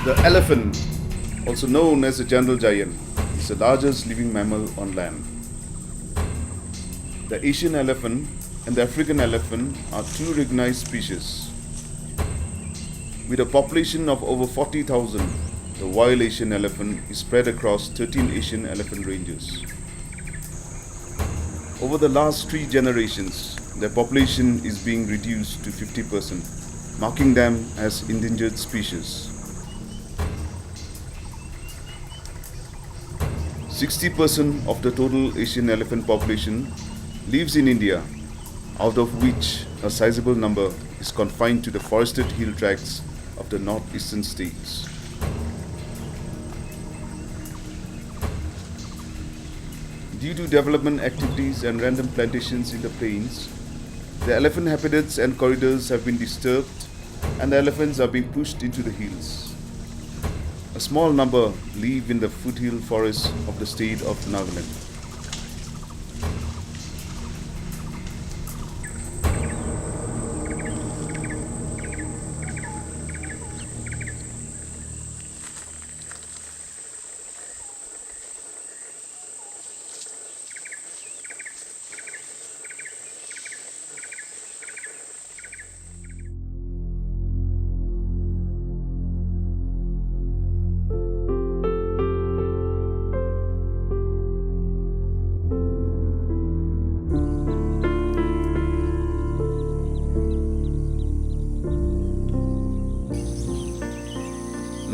The elephant, also known as the jungle giant, is the largest living mammal on land. The Asian elephant and the African elephant are two recognized species. With a population of over 40,000, the wild Asian elephant is spread across 13 Asian elephant ranges. Over the last 3 generations, their population is being reduced to 50%, marking them as endangered species. 60% of the total Asian elephant population lives in India, out of which a sizable number is confined to the forested hill tracts of the northeastern states. Due to development activities and random plantations in the plains, the elephant habitats and corridors have been disturbed and the elephants are being pushed into the hills. A small number live in the foothill forests of the state of Nagaland.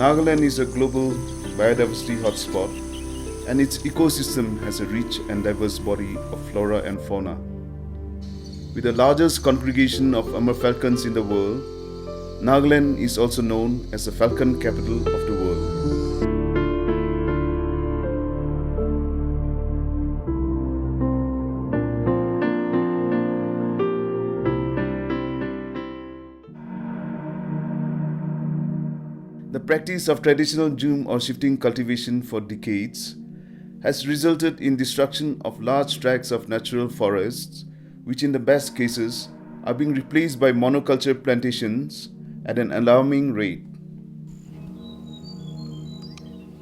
Nagaland is a global biodiversity hotspot, and its ecosystem has a rich and diverse body of flora and fauna. With the largest congregation of Amur falcons in the world, Nagaland is also known as the falcon capital of the world. The practice of traditional zoom or shifting cultivation for decades has resulted in destruction of large tracts of natural forests, which in the best cases are being replaced by monoculture plantations at an alarming rate.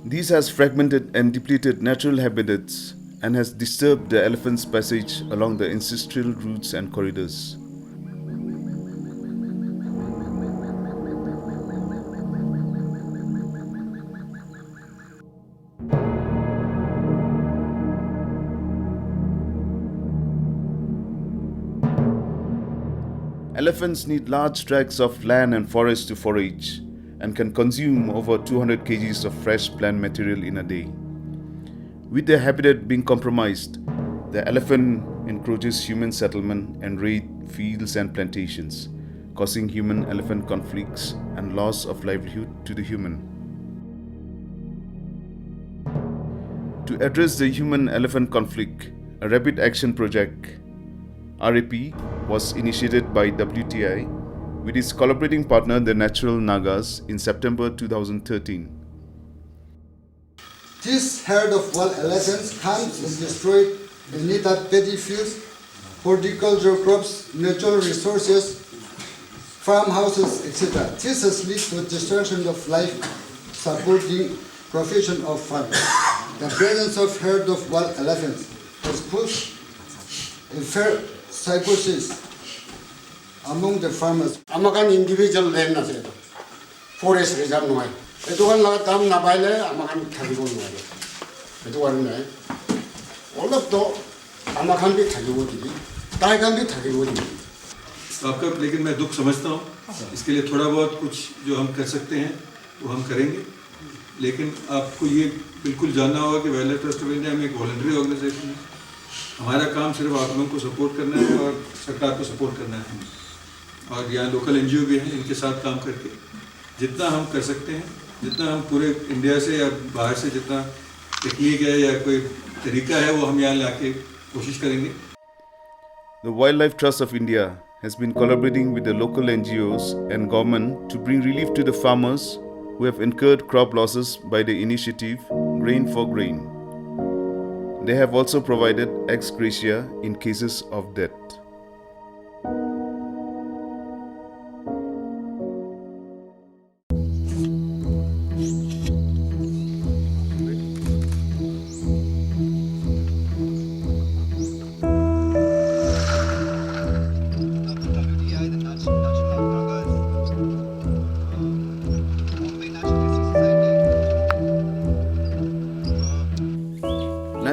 This has fragmented and depleted natural habitats and has disturbed the elephant's passage along the ancestral routes and corridors. Elephants need large tracts of land and forest to forage and can consume over 200 kgs of fresh plant material in a day. With their habitat being compromised, the elephant encroaches human settlement and raid fields and plantations, causing human-elephant conflicts and loss of livelihood to the human. To address the human-elephant conflict, a Rapid Action Project RAP was initiated by WTI with its collaborating partner the Natural Nagas in September 2013. This herd of wild elephants comes and destroys and eat up paddy fields, horticultural crops, natural resources, farmhouses, etc. This has led to destruction of life supporting profession of farmers. The presence of herd of wild elephants has pushed a fair psychosis among the farmers. Amakan individual land na sila. Forest reserve no ay. Ito kan lahat tam na baile amakan thagibon no ay. Ito kan na. All of to amakan भी thagibon दी. Taigun भी thagibon दी. आपका लेकिन मैं दुख समझता हूँ. इसके लिए थोड़ा बहुत कुछ जो हम कर सकते हैं वो हम करेंगे. लेकिन आपको ये बिल्कुल जानना होगा कि wild life trust of India में एक वॉलंटरी ऑर्गेनाइजेशन है. हमारा काम सिर्फ आप लोगों को सपोर्ट करना है और सरकार को सपोर्ट करना है और यहाँ लोकल एनजीओ भी हैं इनके साथ काम करके जितना हम कर सकते हैं जितना हम पूरे इंडिया से या बाहर से जितना टेक्निक है या कोई तरीका है वो हम यहाँ लाके कोशिश करेंगे. The Wildlife Trust of India has been collaborating with the local NGOs and government to bring relief to the farmers who have incurred crop losses by the initiative Grain for Grain. They have also provided ex gratia in cases of death.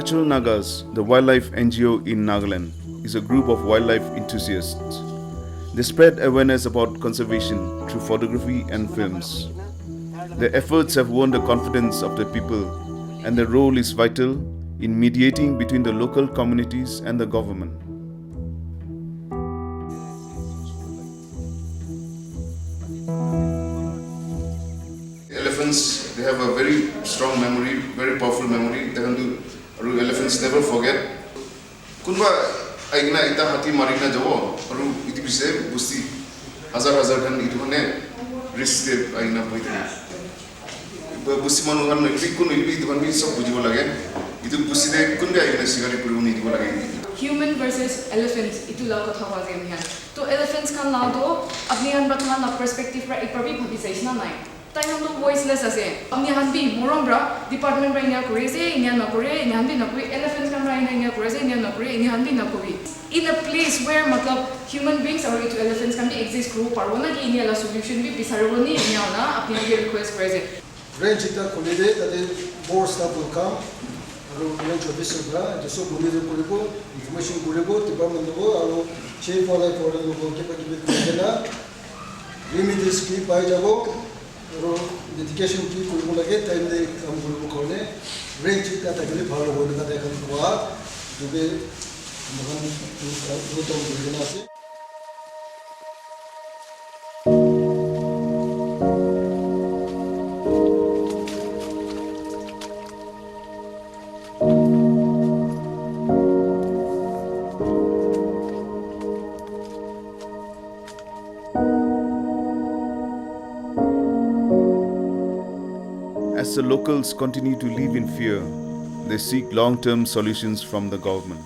Natural Nagas, the wildlife NGO in Nagaland, is a group of wildlife enthusiasts. They spread awareness about conservation through photography and films. Their efforts have won the confidence of the people, and their role is vital in mediating between the local communities and the government. Elephants, they have a very strong memory, very powerful memory. They can do. Elephants never forget. Kunba aigna ita hati marina jawo. Aru iti bise busti hazar kan itu hane risk de aigna poite. Busti manu kan ilbi kun ilbi itu kan bi sob bujibo lage. Itu busti de kun ga aigna sigari puru ni dibo lage. Human versus elephants itu lau kotha wa game yan. To elephants kan lau do apni han bathan na perspective ra ek parbi bhabi saisna nai. Tai हम लोग voiceless असे अपने हाथ भी मोरम ब्रा department ब्रा इन्हें करे से इन्हें न करे इन्हें हाथ भी न कोई elephant का ब्रा इन्हें करे से इन्हें न करे इन्हें हाथ भी न कोई in a place where मतलब human beings और it elephants can be exist group पर वो ना कि इन्हें ला solution भी पिसारो वो नहीं इन्हें ना अपने ये request करे से range ita kolide tade more staff will come aru range officer bra jeso bulide kuribo information kuribo department go aru chief wala for the go ke pagi kurena limited ski pai jabo aru dedication ki kuribo lage time de kam kuribo kone range ita takile bhalo hoine ka dekhan kwa dube mahan do to kurena ase. As the locals continue to live in fear, they seek long-term solutions from the government.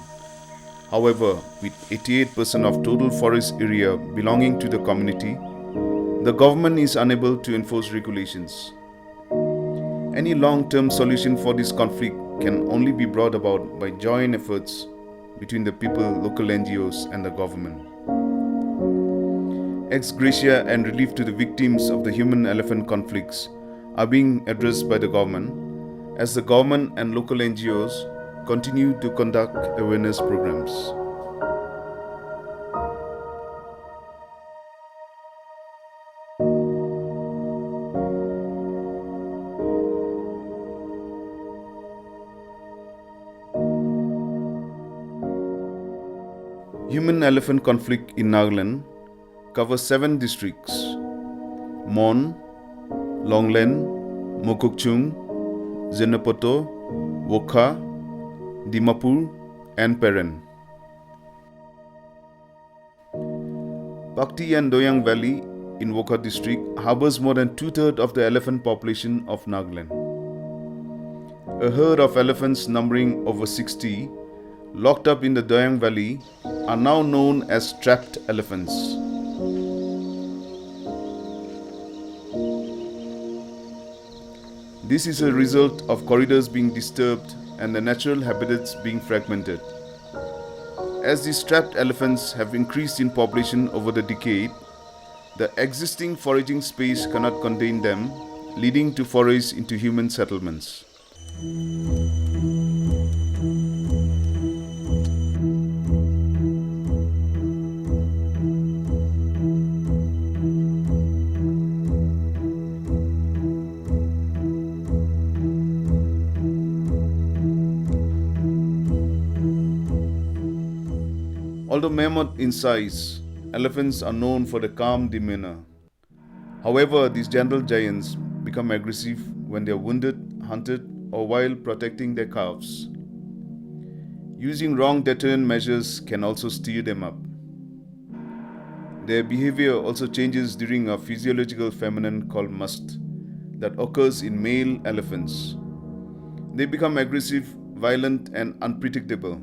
However, with 88% of total forest area belonging to the community, the government is unable to enforce regulations. Any long-term solution for this conflict can only be brought about by joint efforts between the people, local NGOs and the government. Ex gratia and relief to the victims of the human-elephant conflicts are being addressed by the government as the government and local NGOs continue to conduct awareness programs. Human-elephant conflict in Nagaland covers 7 districts: Mon, Longland, Mokokchung, Zenapoto, Wokha, Dimapur and Peren. Pakti and Doyang Valley in Wokha District harbors more than 2/3 of the elephant population of Nagaland. A herd of elephants numbering over 60 locked up in the Doyang Valley are now known as trapped elephants. This is a result of corridors being disturbed and the natural habitats being fragmented. As these trapped elephants have increased in population over the decade, the existing foraging space cannot contain them, leading to forays into human settlements. Although mammoth in size, elephants are known for their calm demeanor. However, these gentle giants become aggressive when they are wounded, hunted, or while protecting their calves. Using wrong deterrent measures can also steer them up. Their behavior also changes during a physiological phenomenon called must that occurs in male elephants. They become aggressive, violent, and unpredictable.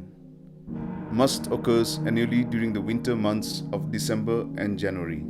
Must occurs annually during the winter months of December and January.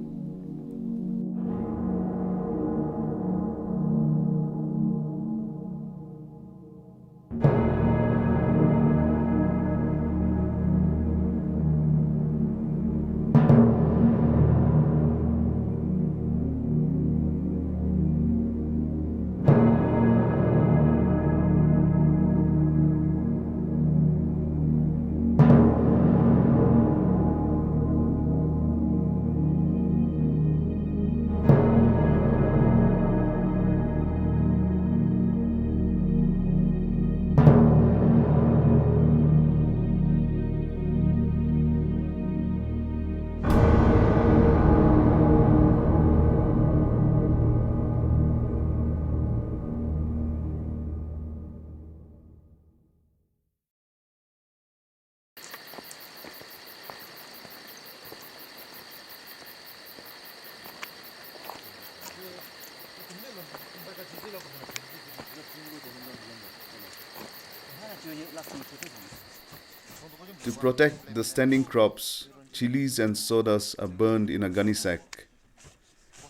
To protect the standing crops, chilies and sodas are burned in a gunny sack.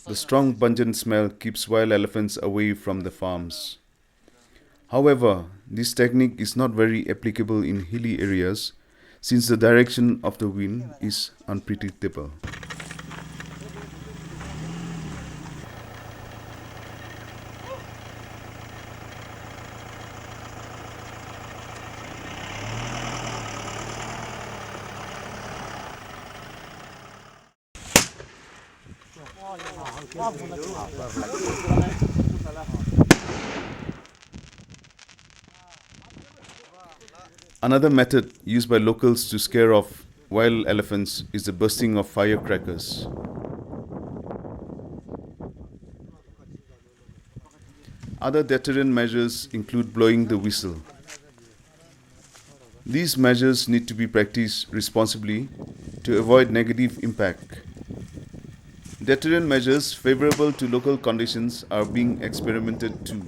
The strong pungent smell keeps wild elephants away from the farms. However, this technique is not very applicable in hilly areas since the direction of the wind is unpredictable. Another method used by locals to scare off wild elephants is the bursting of firecrackers. Other deterrent measures include blowing the whistle. These measures need to be practiced responsibly to avoid negative impact. Deterrent measures favorable to local conditions are being experimented too.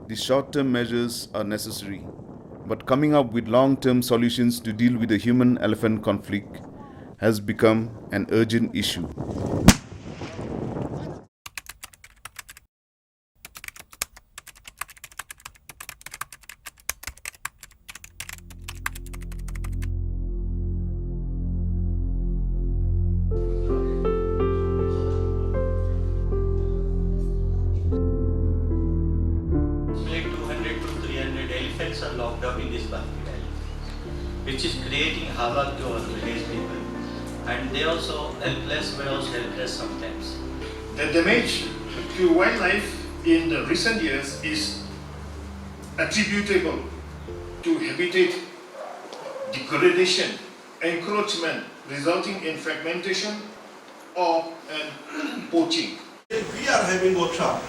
The short-term measures are necessary, but coming up with long-term solutions to deal with the human-elephant conflict has become an urgent issue. Like 200 to 300 elephants are locked up in this Balti Valley, which is creating havoc to our village people. And they also helpless, we also helpless sometimes. The damage to wildlife in the recent years is attributable to habitat degradation, encroachment resulting in fragmentation or poaching. We are having workshop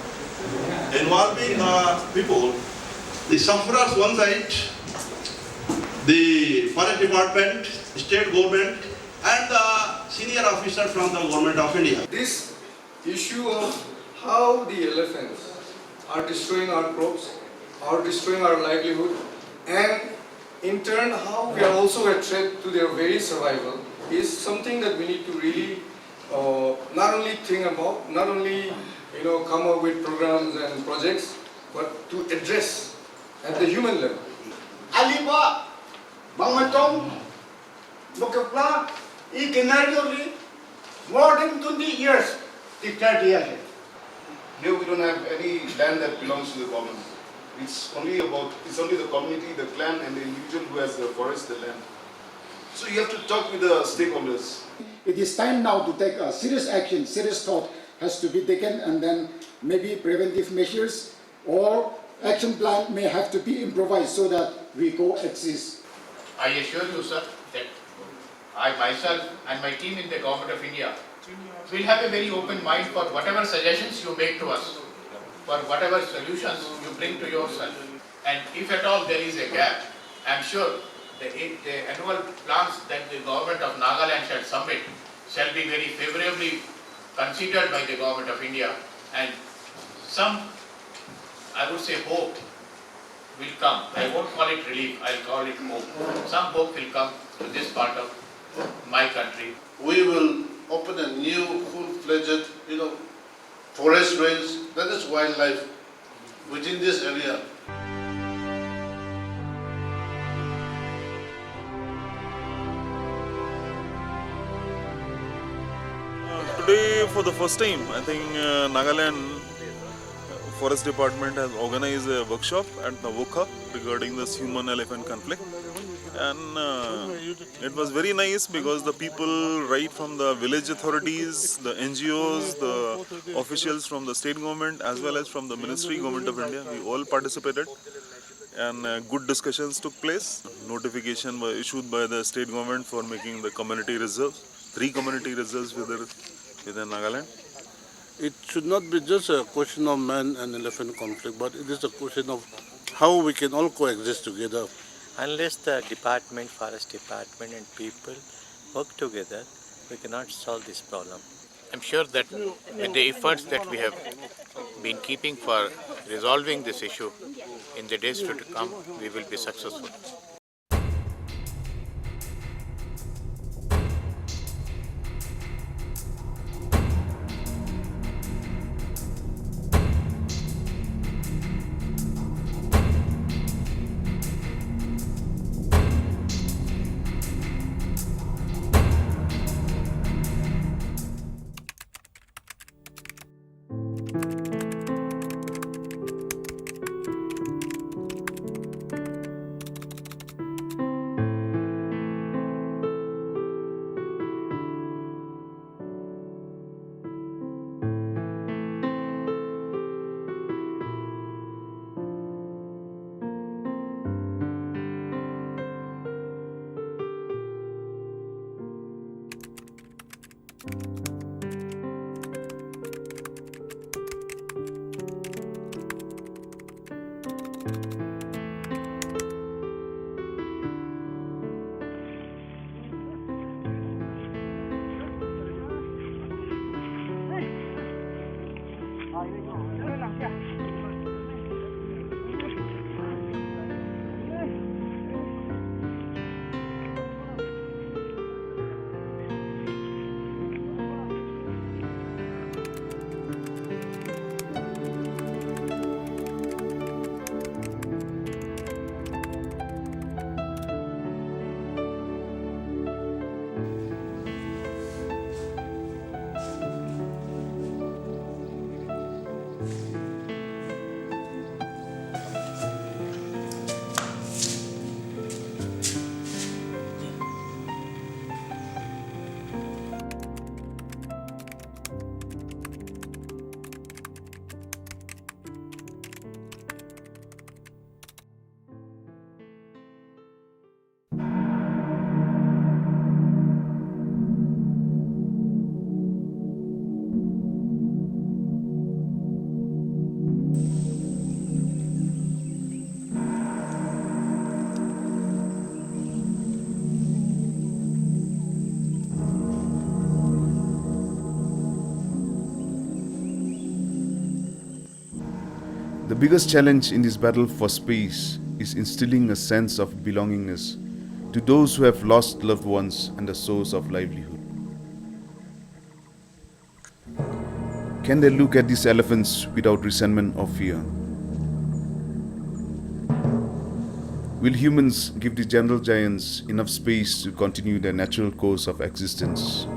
involving people, the sufferers one side, the forest department, state government, and the senior officer from the government of India. This issue of how the elephants are destroying our crops, are destroying our livelihood, and in turn how we are also a threat to their very survival is something that we need to really not only think about, not only come up with programs and projects, but to address at the human level. Aliba, Bangatong, Bukapla, Ikinari, more than 20 years, 30 years. Here we don't have any land that belongs to the government. It's only the community, the clan and the individual who has the forest, the land. So you have to talk with the stakeholders. It is time now to take a serious action, serious thought has to be taken, and then maybe preventive measures or action plan may have to be improvised so that we coexist. I assure you, sir, that I myself and my team in the Government of India will have a very open mind for whatever suggestions you make to us, for whatever solutions you bring to yourself. And if at all there is a gap, I am sure the annual plans that the Government of Nagaland shall submit shall be very favorably considered by the Government of India, and some, I would say, hope will come. I won't call it relief, I'll call it hope. Some hope will come to this part of my country. We will open a new full-fledged, forest range, that is wildlife within this area. Today, for the first time, I think Nagaland Forest Department has organized a workshop at the Wokha regarding this human-elephant conflict. And it was very nice because the people right from the village authorities, the NGOs, the officials from the state government as well as from the Ministry Government of India, we all participated. And good discussions took place. Notification was issued by the state government for making the community reserves, 3 community reserves within Nagaland. It should not be just a question of man and elephant conflict, but it is a question of how we can all coexist together. Unless the forest department and people work together, we cannot solve this problem. I'm sure that with the efforts that we have been keeping for resolving this issue in the days to come, we will be successful. The biggest challenge in this battle for space is instilling a sense of belongingness to those who have lost loved ones and the source of livelihood. Can they look at these elephants without resentment or fear? Will humans give the jungle giants enough space to continue their natural course of existence?